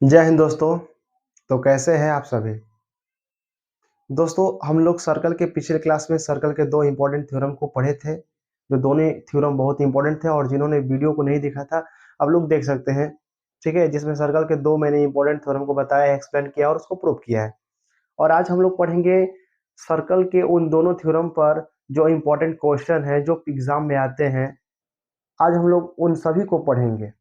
जय हिंद दोस्तों। तो कैसे हैं आप सभी दोस्तों। हम लोग सर्कल के पिछले क्लास में सर्कल के दो इंपॉर्टेंट थ्योरम को पढ़े थे, जो दोनों थ्योरम बहुत इंपॉर्टेंट थे और जिन्होंने वीडियो को नहीं देखा था अब लोग देख सकते हैं। ठीक है, जिसमें सर्कल के दो मैंने इंपॉर्टेंट थ्योरम को बताया, एक्सप्लेन किया और उसको प्रूव किया है। और आज हम लोग पढ़ेंगे सर्कल के उन दोनों थ्योरम पर जो इंपॉर्टेंट क्वेश्चन है जो एग्जाम में आते हैं। आज हम लोग उन सभी को पढ़ेंगे।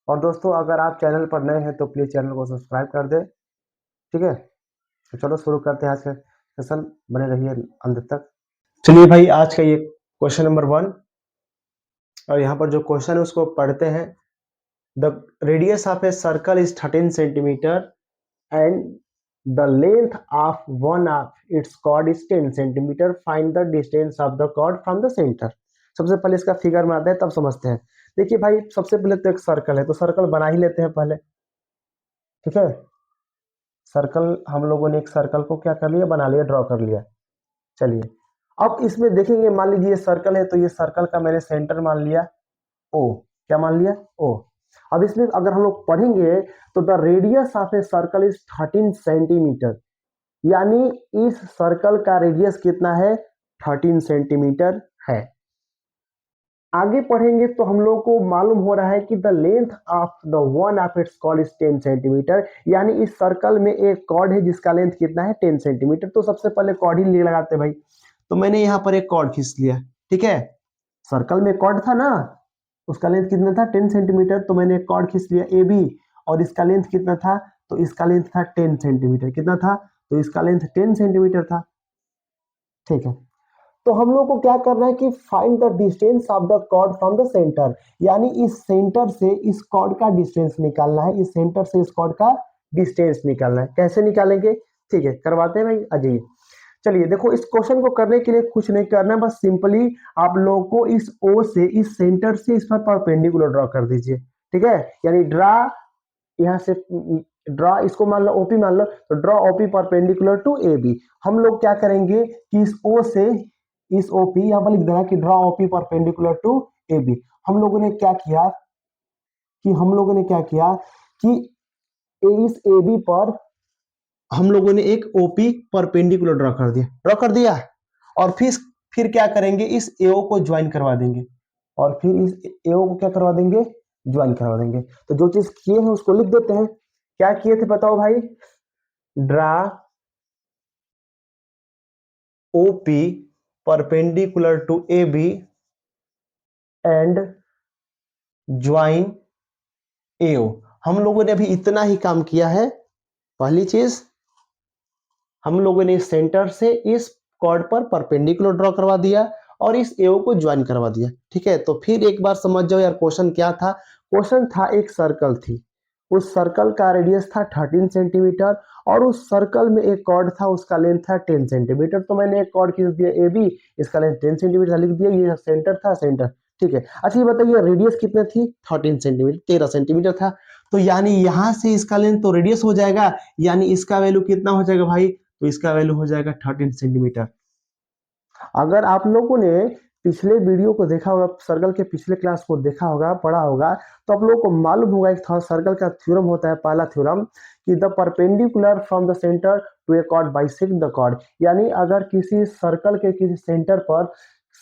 और दोस्तों, अगर आप चैनल पर नए हैं तो प्लीज चैनल को सब्सक्राइब कर दें। ठीक है, तो चलो शुरू करते हैं आज का सेशन। बने रहिए अंत तक। चलिए भाई, आज का ये क्वेश्चन नंबर 1 और यहाँ पर जो क्वेश्चन है उसको पढ़ते हैं। The radius of a circle is 13 centimetre and the length of one of its chord is 10 centimetre. Find the distance of the chord from the centre. सबसे पहले इसका फिगर बनाते हैं तब समझते हैं। देखिए भाई, सबसे पहले तो एक सर्कल है तो सर्कल बना ही लेते हैं पहले। ठीक है, सर्कल हम लोगों ने एक सर्कल को क्या कर लिया, बना लिया, ड्रॉ कर लिया। चलिए, अब इसमें देखेंगे, मान लीजिए ये सर्कल है तो ये सर्कल का मैंने सेंटर मान लिया ओ। क्या मान लिया? ओ। अब इसमें अगर हम लोग पढ़ेंगे तो the radius of a circle is 13 centimetre, यानी इस सर्कल का रेडियस कितना है? 13 सेंटीमीटर है। आगे पढ़ेंगे तो हम लोग को मालूम हो रहा है कि the length of the one of its chord is 10 centimetre, यानी इस सर्कल में एक कॉर्ड है जिसका लेंथ कितना है? 10 सेंटीमीटर। तो सबसे पहले कॉर्ड ही लगाते हैं भाई। तो मैंने यहाँ पर एक कॉर्ड खींच लिया। ठीक है, सर्कल में कॉर्ड था ना, उसका लेंथ कितना था? 10 सेंटीमीटर। तो मैंने एक कॉर्ड खींच लिया ए बी, और इसका लेंथ कितना था? तो इसका लेंथ था 10 सेंटीमीटर। कितना था? तो इसका लेंथ 10 सेंटीमीटर था। ठीक है, तो हम लोग को क्या करना है कि find the distance of the chord from the centre, यानी इस सेंटर से इस कॉर्ड का डिस्टेंस निकालना है। इस सेंटर से इस कॉर्ड का डिस्टेंस निकालना है। कैसे निकालेंगे? ठीक है, करवाते हैं भाई, आ जाइए। चलिए देखो, इस क्वेश्चन को करने के लिए कुछ नहीं करना है, बस सिंपली आप लोगों को इस ओ से, इस सेंटर से इस पर परपेंडिकुलर ड्रॉ कर दीजिए। ठीक है, यानी ड्रा, यहाँ से ड्रॉ, इसको मान लो ओपी मान लो, तो draw OP perpendicular to A B. हम लोग क्या करेंगे कि इस ओ से इस ओपी, यहाँ पर लिख देना कि draw OP perpendicular to A B. हम लोगों ने क्या किया कि इस ए बी पर हम लोगों ने एक ओपी परपेंडिकुलर ड्रॉ कर दिया। और फिर क्या करेंगे, इस एओ को ज्वाइन करवा देंगे, और फिर इस एओ को क्या करवा देंगे? ज्वाइन करवा देंगे। तो जो चीज किए हैं उसको लिख देते हैं। क्या किए थे बताओ भाई? Draw OP perpendicular to A B and join AO. हम लोगों ने अभी इतना ही काम किया है। पहली चीज, हम लोगों ने इस सेंटर से इस कॉर्ड पर परपेंडिकुलर ड्रॉ करवा दिया और इस एओ को ज्वाइन करवा दिया। ठीक है, तो फिर एक बार समझ जाओ यार, क्वेश्चन क्या था। क्वेश्चन था, एक सर्कल थी, उस सर्कल का रेडियस था 13 सेंटीमीटर और उस सर्कल में एक कॉर्ड था, उसका लेंथ था 10 सेंटीमीटर। तो मैंने एक कॉर्ड खींच दिया ए बी, इसका लेंथ 10 सेंटीमीटर लिख दिया, ये सेंटर था, सेंटर। ठीक है, अच्छा ये बताइए रेडियस कितना थी? 13 सेंटीमीटर, 13 सेंटीमीटर था। तो यानी यहां से इसका लेंथ तो रेडियस हो जाएगा, यानी इसका वैल्यू कितना हो जाएगा भाई? तो इसका वैल्यू हो जाएगा 13 सेंटीमीटर। अगर आप लोगों ने पिछले वीडियो को देखा होगा, सर्कल के पिछले क्लास को देखा होगा, पढ़ा होगा, तो आप लोगों को मालूम होगा एक सर्कल का थ्योरम होता है, पहला थ्योरम, कि the perpendicular from the centre to a chord bisect the chord. यानी अगर किसी सर्कल के किसी सेंटर पर,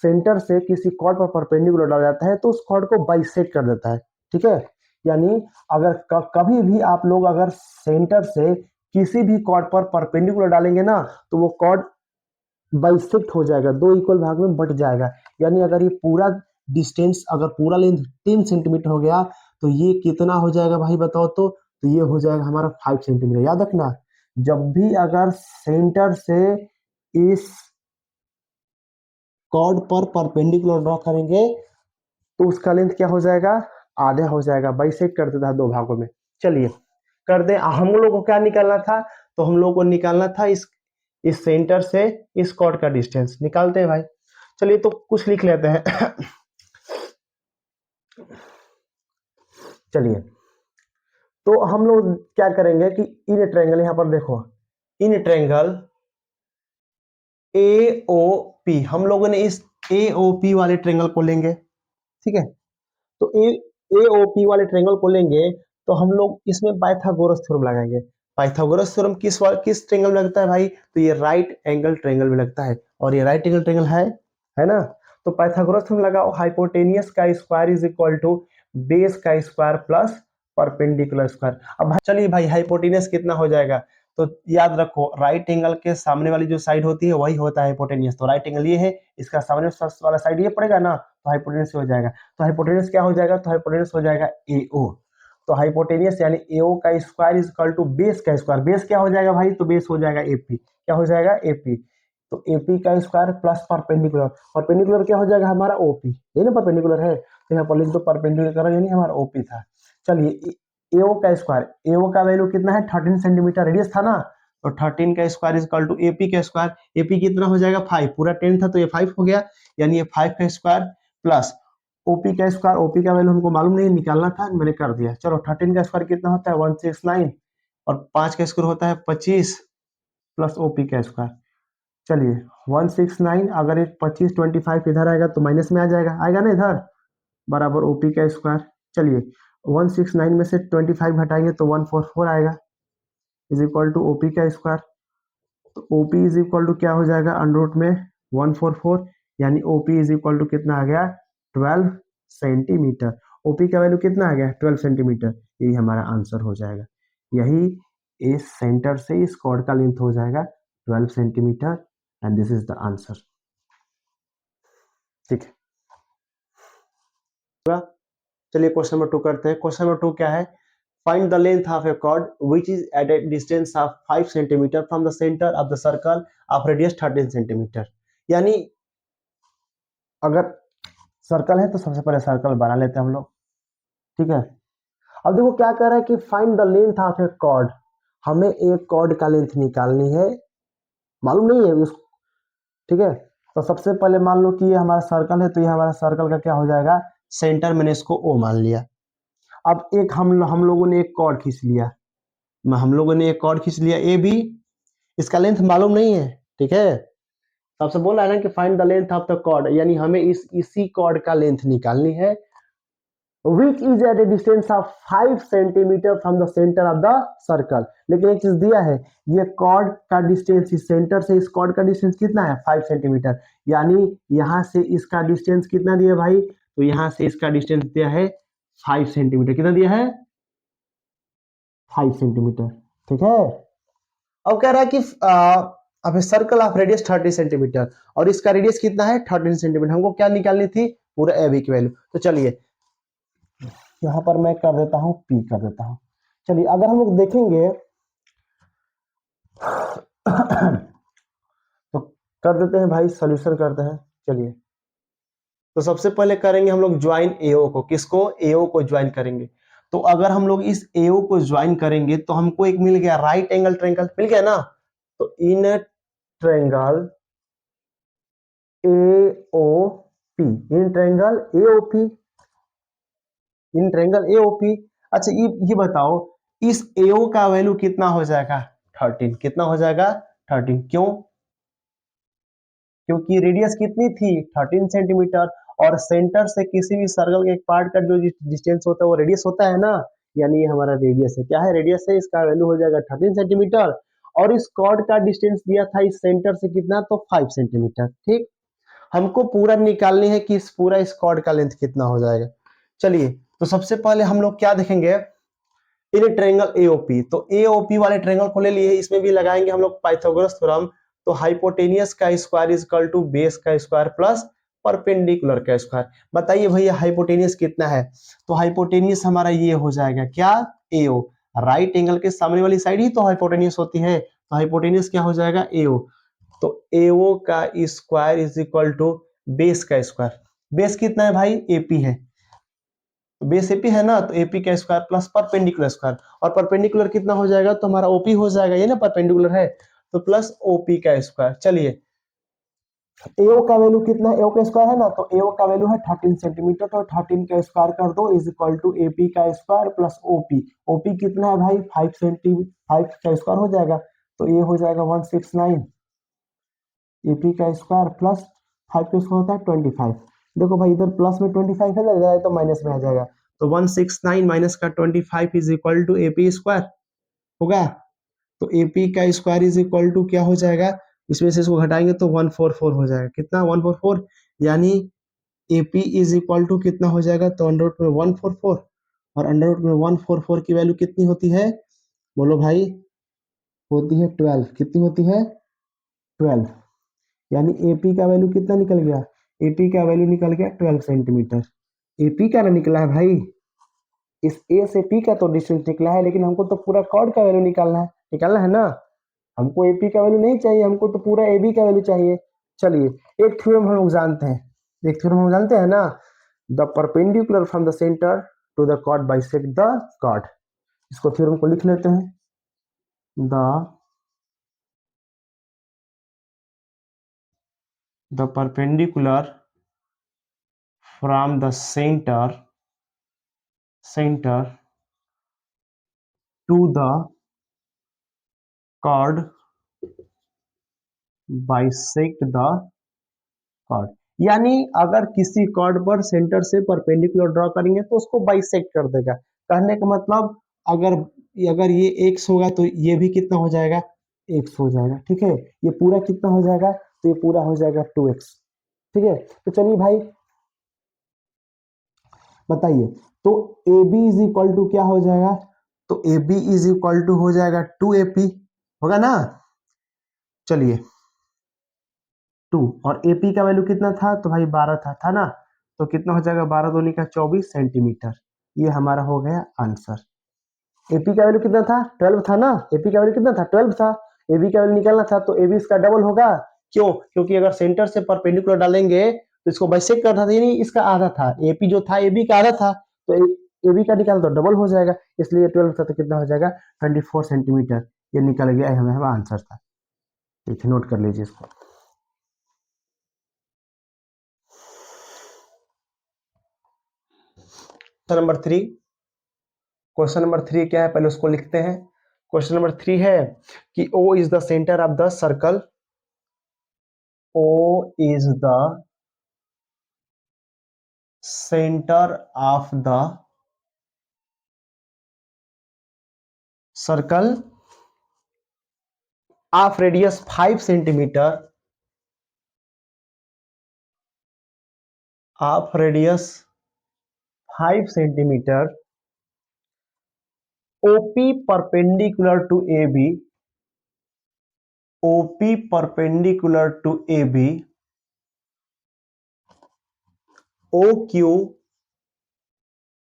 सेंटर से किसी कॉर्ड पर परपेंडिकुलर डाला जाता है तो उस कॉर्ड को बाइसेक्ट कर देता है। ठीक है, यानी अगर कभी भी आप लोग अगर सेंटर से किसी भी कॉर्ड पर परपेंडिकुलर डालेंगे ना, तो वो कॉर्ड बाइसेक्ट हो जाएगा, दो इक्वल भाग में बट जाएगा। यानी अगर ये पूरा डिस्टेंस, अगर पूरा लेंथ 10 सेंटीमीटर हो गया तो ये कितना हो जाएगा भाई बताओ तो ये हो जाएगा हमारा 5 सेंटीमीटर। याद रखना, जब भी अगर सेंटर से इस कॉर्ड पर परपेंडिकुलर ड्रॉ करेंगे तो उसका लेंथ क्या हो जाएगा? आधा हो जाएगा, बाइसेक्ट कर देता है दो भागों में। चलिए कर दे। हम लोग को क्या निकालना था? तो हम लोग को निकालना था इस सेंटर से इस कॉर्ड का डिस्टेंस। निकालते हैं भाई। चलिए तो कुछ लिख लेते हैं। चलिए, तो हम लोग क्या करेंगे कि इन ट्रायंगल, यहां पर देखो, in triangle A O P, हम लोगों ने इस ए ओ पी वाले ट्रायंगल को लेंगे। ठीक है, तो ए ओ पी वाले ट्रायंगल को लेंगे तो हम लोग इसमें पाइथागोरस थ्योरम लगाएंगे। पाइथागोरस थ्योरम किस ट्रायंगल में लगता है भाई? तो ये राइट एंगल ट्रायंगल में लगता है, और ये राइट एंगल ट्रायंगल है ना। तो पाइथागोरस थ्योरम लगाओ, हाइपोटेनियस का square is equal to base का स्क्वायर प्लस परपेंडिकुलर स्क्वायर। अब चलिए भाई, हाइपोटेनियस कितना हो जाएगा? तो याद रखो, राइट एंगल के सामने वाली जो साइड होती है वही होता है हाइपोटेनियस। तो राइट एंगल ये है, इसका सामने वाला साइड ये पड़ेगा ना, तो हाइपोटेनियस हो जाएगा। तो हाइपोटेनियस क्या हो जाएगा? तो हाइपोटेनियस हो जाएगा एओ। तो हाइपोटेनियस यानी एओ का square is equal to base का स्क्वायर। बेस क्या हो जाएगा भाई? तो बेस हो जाएगा एपी। क्या हो जाएगा? एपी। तो एपी का स्क्वायर प्लस परपेंडिकुलर। परपेंडिकुलर क्या हो जाएगा? हमारा ओपी। ये ना परपेंडिकुलर है, तो यहाँ पर लिख दो परपेंडिकुलर, यानी हमारा ओपी था। चलिए, एओ का स्क्वायर, एओ का वैल्यू कितना है? 13 सेंटीमीटर रेडियस था ना, तो 13 का square is equal to AP का स्क्वायर। एपी कितना हो जाएगा? 5। पूरा 10 था तो ये 5 हो गया, यानी ये 5 का स्क्वायर प्लस ओपी का स्क्वायर। ओपी का वैल्यू हमको मालूम नहीं, निकालना था, मैंने कर दिया। चलो, 13 का स्क्वायर कितना होता है? 169, और 5 का स्क्वायर होता है 25 प्लस ओपी का स्क्वायर। चलिए, 169, अगर ये 25 25 इधर आएगा तो माइनस में आ जाएगा, आएगा ना इधर, बराबर ओपी का स्क्वायर। चलिए, 169 में से 25 घटाएंगे तो 144 आएगा, इज इक्वल टू ओपी का स्क्वायर। तो ओपी इज इक्वल टू क्या हो जाएगा? अंडर रूट में 144, यानी ओपी इज इक्वल टू कितना आ गया? 12 सेंटीमीटर। ओपी का वैल्यू कितना आ गया? 12 सेंटीमीटर। यही हमारा आंसर हो जाएगा। यही इस सेंटर से इस कॉर्ड का लेंथ हो जाएगा 12 centimetre, and this is the answer. ठीक है, चलिए क्वेश्चन नंबर 2 करते हैं। क्वेश्चन नंबर 2 क्या है? Find the length of a chord which is at a distance of 5 cm from the center of the circle of radius 13 cm। यानी अगर circle है तो सबसे पहले सर्कल बना लेते हैं हम लोग, ठीक है। अब देखो क्या कर रहा है कि find the length of a chord. हमें एक कॉर्ड का लेंथ निकालनी है, मालूम नहीं है उसको, ठीक है। तो सबसे पहले मान लो कि ये हमारा सर्कल है, तो ये हमारा सर्कल का क्या हो जाएगा? सेंटर, मैंने इसको ओ मान लिया। अब एक हम लोगों ने एक कॉर्ड खींच लिया, हम लोगों ने एक कॉर्ड खींच लिया ए बी, इसका लेंथ मालूम नहीं है, ठीक है। तो आपसे बोला है ना कि find the length of the chord, यानी हमें इसी कॉर्ड का लेंथ निकालनी है, which is at a distance of 5 centimetre from the centre of the circle. लेकिन एक चीज दिया है, ये कॉर्ड का डिस्टेंस इस सेंटर से इस कॉर्ड का डिस्टेंस कितना है? 5 सेंटीमीटर। यानी यहां से इसका डिस्टेंस कितना दिया भाई? तो यहां से इसका डिस्टेंस दिया है 5 सेंटीमीटर। कितना दिया है? 5 सेंटीमीटर, ठीक है। अब कह रहा है कि अब सर्कल ऑफ रेडियस 30 सेंटीमीटर, और इसका रेडियस कितना है? 13 सेंटीमीटर। हमको क्या निकालनी थी? पूरा एबी की वैल्यू। तो चलिए, यहां पर मैं कर देता हूं पी कर देता हूं। चलिए, अगर हम लोग देखेंगे तो कर देते हैं भाई, सोल्यूशन करते हैं। चलिए, तो सबसे पहले करेंगे हम लोग ज्वाइन एओ को। किसको? एओ को ज्वाइन करेंगे। तो अगर हम लोग इस एओ को ज्वाइन करेंगे तो हमको एक मिल गया राइट एंगल ट्रायंगल, मिल गया ना। तो in triangle AOP, in triangle AOP, in triangle AOP। अच्छा, ये बताओ, इस AO का वैल्यू कितना हो जाएगा? 13। कितना हो जाएगा? 13। क्यों? क्योंकि रेडियस कितनी थी? 13 सेंटीमीटर, और सेंटर से किसी भी सर्कल के एक पार्ट का जो डिस्टेंस होता है वो रेडियस होता है ना, यानी ये हमारा रेडियस है। क्या है? रेडियस है। इसका वैल्यू हो जाएगा 13 सेंटीमीटर, और इस कॉर्ड का डिस्टेंस दिया था इस सेंटर से कितना? तो 5 सेंटीमीटर, ठीक। हमको पूरा निकालनी है कि इस पूरा इस कॉर्ड का लेंथ कितना हो जाएगा। चलिए, तो सबसे पहले हम लोग क्या देखेंगे? इन ट्रायंगल एओपी, तो एओपी वाले ट्रायंगल को ले लिए, इसमें भी लगाएंगे हम लोग पाइथागोरस थ्योरम। तो हाइपोटेनियस का square is equal to base का स्क्वायर प्लस परपेंडिकुलर का स्क्वायर। बताइए भैया, हाइपोटेनियस कितना है? तो हाइपोटेनियस हमारा ये हो जाएगा क्या? एओ। राइट एंगल के सामने वाली साइड ही तो हाइपोटेनियस होती है, तो हाइपोटेनियस क्या हो जाएगा? एओ। तो एओ का square is equal to base का स्क्वायर। बेस कितना है भाई? एपी है, बेस एपी है ना, तो एपी का स्क्वायर प्लस परपेंडिकुलर स्क्वायर, और परपेंडिकुलर कितना हो जाएगा? तो हमारा ओपी हो जाएगा, ये ना परपेंडिकुलर है, तो प्लस ओपी का स्क्वायर। चलिए, एओ का वैल्यू कितना है? एओ का स्क्वायर है ना, तो एओ का वैल्यू है 13 सेंटीमीटर, तो 13 का स्क्वायर कर दो इज इक्वल टू एपी का स्क्वायर प्लस ओपी। ओपी कितना है भाई? 5 सेंटीमीटर, 5 का स्क्वायर हो जाएगा, तो ये हो जाएगा 169। एपी का स्क्वायर प्लस 5 का स्क्वायर होता है 25। देखो भाई, इधर प्लस में 25 है, इधर तो माइनस में आ जाएगा, तो 169 माइनस का 25 is equal to AP square होगा। तो एपी का स्क्वायर इज इक्वल टू क्या हो जाएगा, इसमें से इसको घटाएंगे तो 144 हो जाएगा। कितना 144, यानी एपी इज इक्वल टू कितना हो जाएगा, तो अंडर रूट में 144, और अंडर रूट में 144 की वैल्यू कितनी होती है, बोलो भाई, होती है 12। कितनी होती है, 12। यानी एपी का वैल्यू कितना निकल गया, एपी का वैल्यू निकल गया 12 सेंटीमीटर। एपी का ना निकला है भाई, इस ए से पी का तो डिस्टेंस निकला है, लेकिन हमको तो पूरा कॉर्ड का वैल्यू निकालना है ना। हमको एपी का वैल्यू नहीं चाहिए, हमको तो पूरा एबी का वैल्यू चाहिए। चलिए एक थ्योरम हम लोग जानते हैं, एक थ्योरम हम जानते हैं ना, the perpendicular from the centre to the chord bisect the chord. इसको थ्योरम को लिख लेते हैं, the perpendicular from the centre to the chord bisect the chord. यानी अगर किसी कॉर्ड पर सेंटर से परपेंडिकुलर ड्रॉ करेंगे तो उसको बाइसेक्ट कर देगा। कहने का मतलब अगर अगर ये x होगा तो ये भी कितना हो जाएगा, x हो जाएगा। ठीक है, ये पूरा कितना हो जाएगा, तो ये पूरा हो जाएगा 2x। ठीक है, तो चलिए भाई बताइए, तो A B is equal to क्या हो जाएगा, तो A B is equal to हो जाएगा 2AP, होगा ना। चलिए 2, और एपी का वैल्यू कितना था, तो भाई 12 था ना, तो कितना हो जाएगा, 12 दूनी का 24 सेंटीमीटर। ये हमारा हो गया आंसर। एपी का वैल्यू कितना था, 12 था ना, एपी का वैल्यू कितना था, 12 था। एबी का वैल्यू निकालना था तो एबी इसका डबल होगा। क्यों, क्योंकि अगर सेंटर से परपेंडिकुलर डालेंगे तो इसको बाइसेक्ट करना था, यानी इसका आधा था, एपी जो था एबी का आधा था, तो एबी का निकाल तो डबल हो जाएगा, इसलिए 12 था तो कितना हो जाएगा 24 सेंटीमीटर। ये निकल गया, हमारा आंसर था। ठीक है, नोट कर लीजिए इसको। नंबर 3, क्वेश्चन नंबर 3 क्या है, पहले उसको लिखते हैं। क्वेश्चन नंबर 3 है कि O is the centre of the circle, O is the centre of the circle of radius 5 centimetre, of radius 5 centimetre, OP perpendicular to AB, OP perpendicular to AB, OQ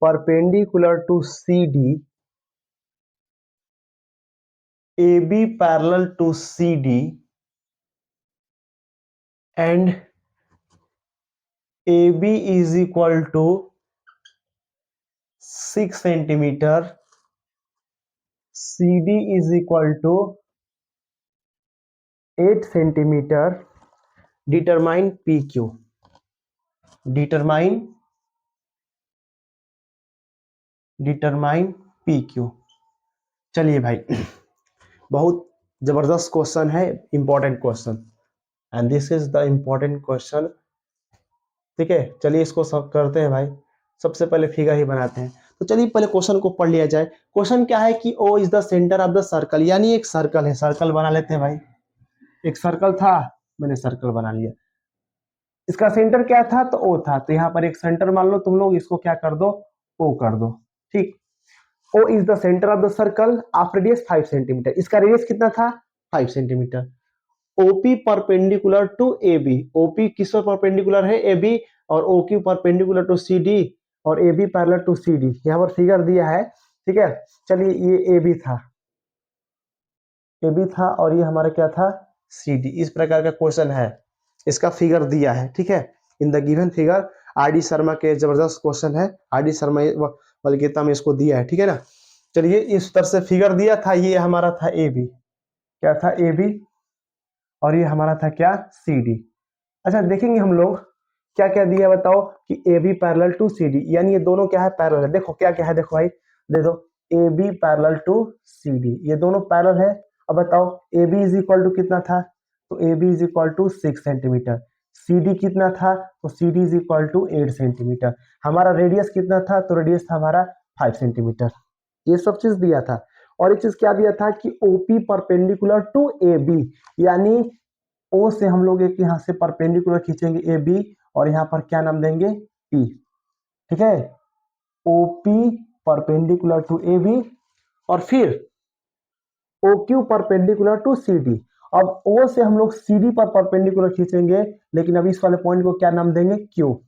perpendicular to CD, AB parallel to CD, and AB is equal to 6 centimetre, CD is equal to 8 centimetre. Determine PQ, determine PQ। चलिए भाई बहुत जबरदस्त question है, important question, and this is the important question. ठीक है, चलिए इसको सब करते हैं भाई। सबसे पहले फिगर ही बनाते हैं, तो चलिए पहले क्वेश्चन को पढ़ लिया जाए। क्वेश्चन क्या है कि O is the centre of the circle, यानी एक सर्कल है, सर्कल बना लेते हैं भाई। एक सर्कल था, मैंने सर्कल बना लिया, इसका सेंटर क्या था, तो O था, तो यहाँ पर एक सेंटर मान लो तुम लोग, इसको क्या कर दो, O कर दो। ठीक, O is the centre of the circle of radius 5 centimetre, इसका रेडियस कितना था, 5 centimetre. OP perpendicular to AB, OP किस पर परपेंडिकुलर है, AB, और OQ परपेंडिकुलर टू CD, और AB पैरेलल टू CD। यहाँ पर फिगर दिया है, ठीक है। चलिए ये AB था और ये हमारा क्या था, CD। इस प्रकार का क्वेश्चन है, इसका फिगर दिया है, ठीक है। In the given figure, RD Sharma के जबरदस्त क्वेश्चन है, RD शर्मा वल्गीता में इसको दिया है, ठीक है ना। चलिए इस तरह से फिगर दिया था, ये हमारा था AB, क्या था AB, और ये हमारा था क्या, CD। अच्छा देखेंगे हम लोग क्या क्या दिया, बताओ कि AB पैरेलल टू CD, यानी ये दोनों क्या है, पैरेलल है। देखो क्या क्या है, देखो भाई, देखो AB पैरेलल टू CD, ये दोनों पैरेलल है। अब बताओ AB इज इक्वल टू कितना था, तो AB is equal to 6 centimetre, C D कितना था, तो C D is equal to 8 centimetre. हमारा रेडियस कितना था, तो रेडियस था हमारा 5 सेंटीमीटर। ये सब चीज दिया था। और एक चीज क्या दिया था कि OP perpendicular to A B, यानी ओ से हम लोग एक यहां से परपेंडिकुलर खींचेंगे ए बी, और यहां पर क्या नाम देंगे, पी। ठीक है, OP perpendicular to A B, और फिर O Q perpendicular to C D. अब ओ से हम लोग सी डी पर परपेंडिकुलर खींचेंगे, लेकिन अभी इस वाले पॉइंट को क्या नाम देंगे, क्यू।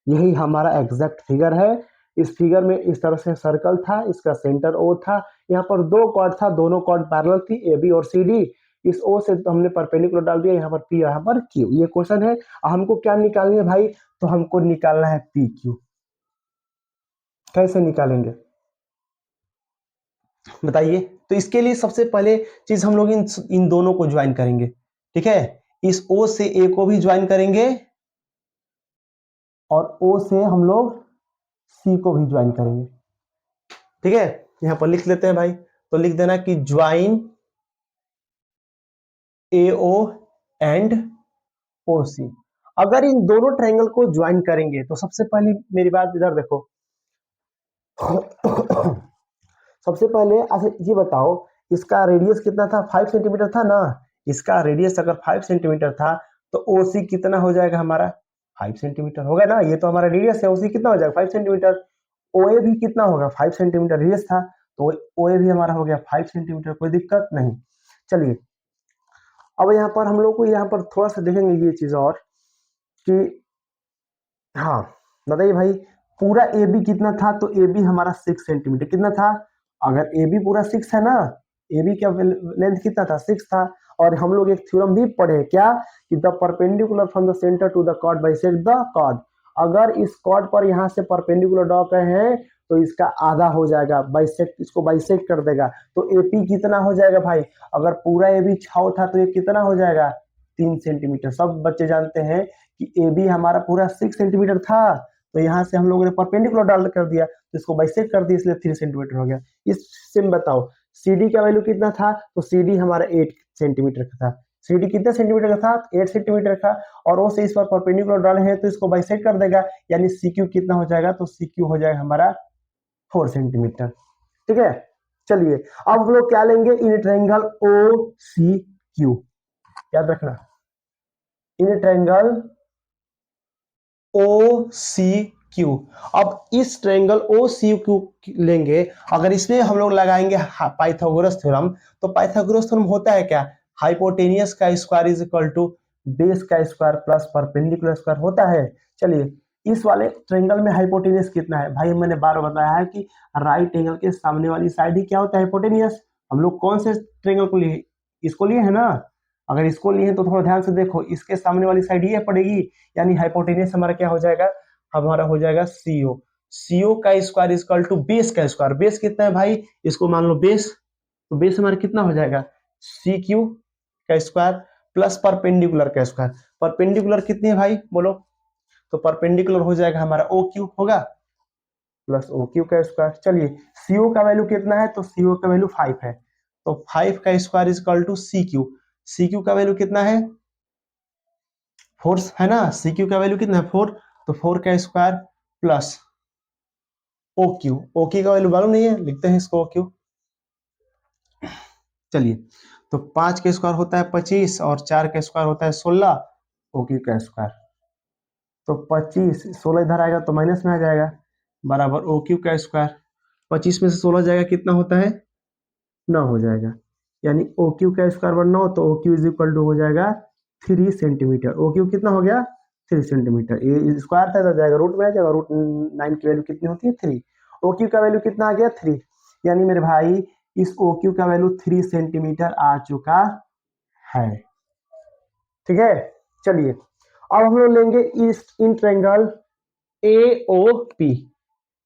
यही हमारा एग्जैक्ट फिगर है। इस फिगर में इस तरह से सर्कल था, इसका सेंटर ओ था, यहाँ पर दो कॉर्ड था, दोनों कॉर्ड पैरेलल थी, ए बी और सी डी। इस ओ से तो हमने परपेंडिकुलर डाल दिया, यहाँ पर पी, यहाँ पर क्यू। ये क्वेश्चन है, हमको क्या निकालनी है भाई, तो हमको निकालना है पी क्यू। कैसे निकालेंगे बताइए। तो इसके लिए सबसे पहले चीज हम लोग इन दोनों को ज्वाइन करेंगे। ठीक है, इस ओ से ए को भी ज्वाइन करेंगे, और ओ से हम लोग सी को भी ज्वाइन करेंगे। ठीक है, यहां पर लिख लेते हैं भाई, तो लिख देना कि ज्वाइन ए ओ एंड ओ सी। अगर इन दोनों ट्रायंगल को ज्वाइन करेंगे तो सबसे पहले मेरी बात इधर देखो। सबसे पहले अच्छा ये बताओ, इसका रेडियस कितना था, 5 सेंटीमीटर था ना। इसका रेडियस अगर 5 सेंटीमीटर था तो ओसी कितना हो जाएगा हमारा, 5 सेंटीमीटर होगा ना। ये तो हमारा रेडियस है, ओसी कितना हो जाएगा 5 सेंटीमीटर। ओए भी कितना होगा, 5 सेंटीमीटर रेडियस था, तो ओए भी हमारा हो गया 5 सेंटीमीटर, कोई दिक्कत नहीं। चलिए, अब यहाँ पर हम लोग को यहाँ पर थोड़ा सा देखेंगे ये चीज और कि हाँ बताइए भाई, पूरा ए बी कितना था, तो ए बी हमारा 6 सेंटीमीटर कितना था। अगर ए बी पूरा 6 है ना, ए बी का लेंथ कितना था, 6 था। और हम लोग एक थ्योरम भी पढ़े क्या, कि the perpendicular from the centre to the chord bisect the chord. अगर इस कॉर्ड पर यहाँ से परपेंडिकुलर ड्रॉ करे हैं तो इसका आधा हो जाएगा, बाइसेक्ट, इसको बाइसेक्ट कर देगा, तो एपी कितना हो जाएगा भाई। अगर पूरा ए बी 6 था तो ये कितना हो जाएगा, 3 सेंटीमीटर। सब बच्चे जानते हैं कि ए बी हमारा पूरा 6 सेंटीमीटर था, तो यहाँ से हम लोगों ने परपेंडिकुलर डाल कर दिया, तो इसको बाइसेक्ट कर दिया, इसलिए 3 सेंटीमीटर हो गया। इससे बताओ CD का वैल्यू कितना था, तो CD हमारा 8 सेंटीमीटर का था। CD कितने सेंटीमीटर का था, 8 सेंटीमीटर का। और वो से इस पर परपेंडिकुलर डाले हैं तो इसको बाइसेक्ट कर देगा, यानी CQ कितना हो जाएगा, तो CQ हो जाएगा हमारा 4 सेंटीमीटर। ठीक है, चलिए अब हम लोग क्या लेंगे, इन ट्रायंगल OCQ, याद रखना, इन ट्रायंगल OCQ। अब इस ट्रायंगल OCQ लेंगे, अगर इसमें हम लोग लगाएंगे पाइथागोरस थ्योरम, तो पाइथागोरस थ्योरम होता है क्या, हाइपोटेनियस का square is equal to base का स्क्वायर प्लस परपेंडिकुलर स्क्वायर होता है। चलिए, इस वाले ट्रायंगल में हाइपोटेनियस कितना है भाई, मैंने बार बताया है कि राइट एंगल के सामने वाली साइड ही क्या होता है, हाइपोटेनियस। हम लोग कौन से ट्रायंगल को लिए, इसको लिए है ना। अगर इसको लिए तो थोड़ा ध्यान से देखो, इसके सामने वाली साइड ये पड़ेगी, यानी हाइपोटेनियस हमारा क्या हो जाएगा, हमारा हो जाएगा सीओ। सीओ का square is equal to base का स्क्वायर। बेस कितना है भाई, इसको मान लो बेस, तो बेस हमारा कितना हो जाएगा, सी क्यू का स्क्वायर प्लस परपेंडिकुलर का स्क्वायर। परपेंडिकुलर कितनी है भाई बोलो, तो परपेंडिकुलर हो जाएगा हमारा ओ क्यू होगा, प्लस ओ क्यू का स्क्वायर। चलिए, सीओ का वैल्यू कितना है, तो सीओ का वैल्यू 5 है, तो 5 का square is equal to C Q. C Q का वैल्यू कितना है, 4 है ना। सी क्यू का वैल्यू कितना है, 4, तो 4 का square plus O Q. O Q का वैल्यू मालूम नहीं है, लिखते हैं इसको ओ क्यू। चलिए, तो 5 का स्क्वायर होता है 25, और 4 का स्क्वायर होता है 16, ओ क्यू का स्क्वायर। तो 25, 16 इधर आएगा तो माइनस में आ जाएगा, बराबर ओ क्यू का स्क्वायर। 25 में से 16 जाएगा कितना होता है, 9 हो जाएगा, यानी ओ क्यू का स्क्वायर बर 9, तो O Q is equal to हो जाएगा 3 सेंटीमीटर। ओ क्यू कितना हो गया, 3 सेंटीमीटर। ये स्क्वायर था इधर जाएगा, रूट में आ जाएगा, रूट 9 की वैल्यू कितनी होती है, 3। ओ क्यू का वैल्यू कितना आ गया, 3, यानी मेरे भाई इस ओ क्यू का वैल्यू 3 सेंटीमीटर आ चुका है। ठीक है, चलिए अब हम लोग लेंगे इस इन ट्रायंगल AOP।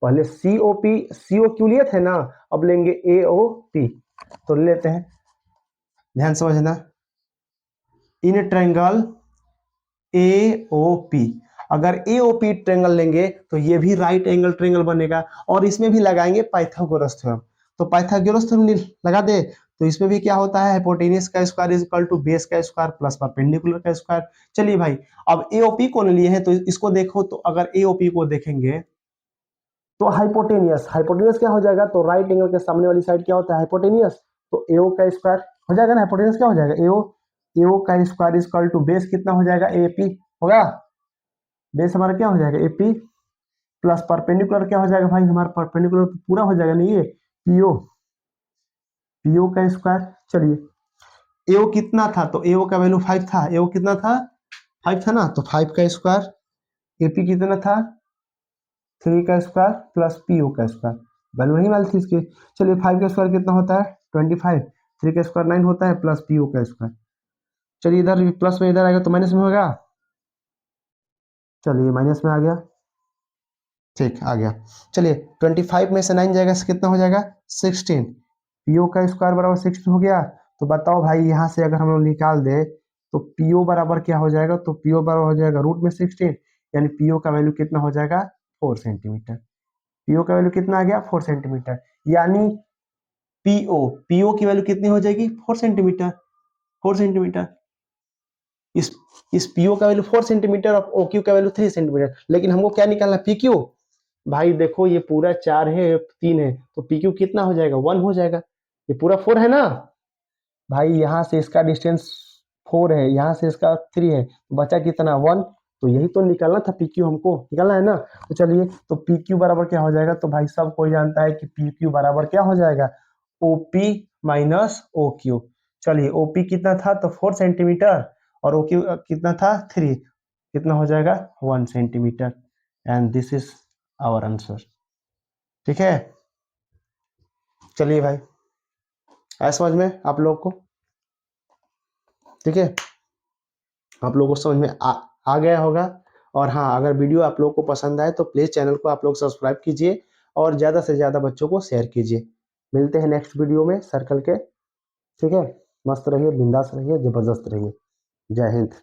पहले COQ लिए थे ना, अब लेंगे AOP, तो लेते हैं, ध्यान समझना। इन ट्रायंगल AOP, अगर AOP ट्रायंगल लेंगे तो ये भी राइट एंगल ट्रायंगल बनेगा, और इसमें भी लगाएंगे पाइथागोरस थ्योरम। तो पाइथागोरस थ्योरम लगा दे, तो इसमें भी क्या होता है, हाइपोटेनियस का square is equal to base का स्क्वायर प्लस परपेंडिकुलर का स्क्वायर। चलिए भाई, अब एओपी को लिए हैं तो इसको देखो, तो अगर एओपी को देखेंगे तो हाइपोटेनियस, हाइपोटेनियस क्या हो जाएगा, तो राइट एंगल के सामने वाली साइड क्या होता है, हाइपोटेनियस। तो एओ का स्क्वायर हो जाएगा ना, हाइपोटेनियस क्या हो जाएगा, एओ, एओ का square is equal to base कितना हो जाएगा, एपी होगा। बेस हमारा क्या हो जाएगा, एपी प्लस परपेंडिकुलर क्या हो जाएगा भाई, हमारा परपेंडिकुलर पूरा हो जाएगा नहीं, ये पीओ, पीओ का स्क्वायर। चलिए एओ कितना था, तो एओ का वैल्यू 5 था, एओ कितना था, 5 था ना, तो 5 का स्क्वायर, एपी कितना था, 3 का स्क्वायर प्लस पीओ का स्क्वायर, वैल्यू नहीं मालूम थी इसके। चलिए 5 का स्क्वायर कितना होता है 25, 3 का स्क्वायर 9 होता है प्लस पीओ का स्क्वायर। चलिए इधर प्लस में इधर आएगा तो माइनस में होगा, चलिए माइनस में आ गया, ठीक आ गया। चलिए 25 में से 9 जाएगा से कितना हो जाएगा 16, पीओ का स्क्वायर बराबर 16 हो गया। तो बताओ भाई यहाँ से अगर हम लोग निकाल दे तो पीओ बराबर क्या हो जाएगा, तो पीओ बराबर हो जाएगा रूट में 16, यानी पीओ का वैल्यू कितना हो जाएगा 4 सेंटीमीटर। पीओ का वैल्यू कितना आ गया 4 सेंटीमीटर, यानी पीओ, पीओ की वैल्यू कितनी हो जाएगी 4 सेंटीमीटर, 4 सेंटीमीटर। इस इस पीओ का वैल्यू 4 सेंटीमीटर और ओक्यू का वैल्यू 3 सेंटीमीटर, लेकिन हमको क्या निकालना है पीक्यू। भाई देखो ये पूरा 4 है 3 है, तो पीक्यू कितना हो जाएगा 1 हो जाएगा, ये पूरा 4 है ना भाई, यहाँ से इसका डिस्टेंस 4 है, यहाँ से इसका 3 है, बचा कितना 1, तो यही तो निकालना था पीक्यू, हमको निकालना है ना। तो चलिए तो पीक्यू बराबर क्या हो जाएगा, तो भाई सब कोई जानता है कि पीक्यू बराबर क्या हो जाएगा, ओपी माइनस ओक्यू। चलिए ओपी कितना था, तो 4 सेंटीमीटर, और ओक्यू कितना था 3, कितना हो जाएगा 1 centimetre, and this is our answer. ठीक है, चलिए भाई आया समझ में आप लोग को, ठीक है, आप लोगों को समझ में आ गया होगा। और हाँ, अगर वीडियो आप लोगों को पसंद आए तो प्लीज़ चैनल को आप लोग सब्सक्राइब कीजिए और ज़्यादा से ज़्यादा बच्चों को शेयर कीजिए। मिलते हैं नेक्स्ट वीडियो में सर्कल के, ठीक है, मस्त रहिए, बिंदास रहिए, ज़बरदस्त रहिए। जय हिंद।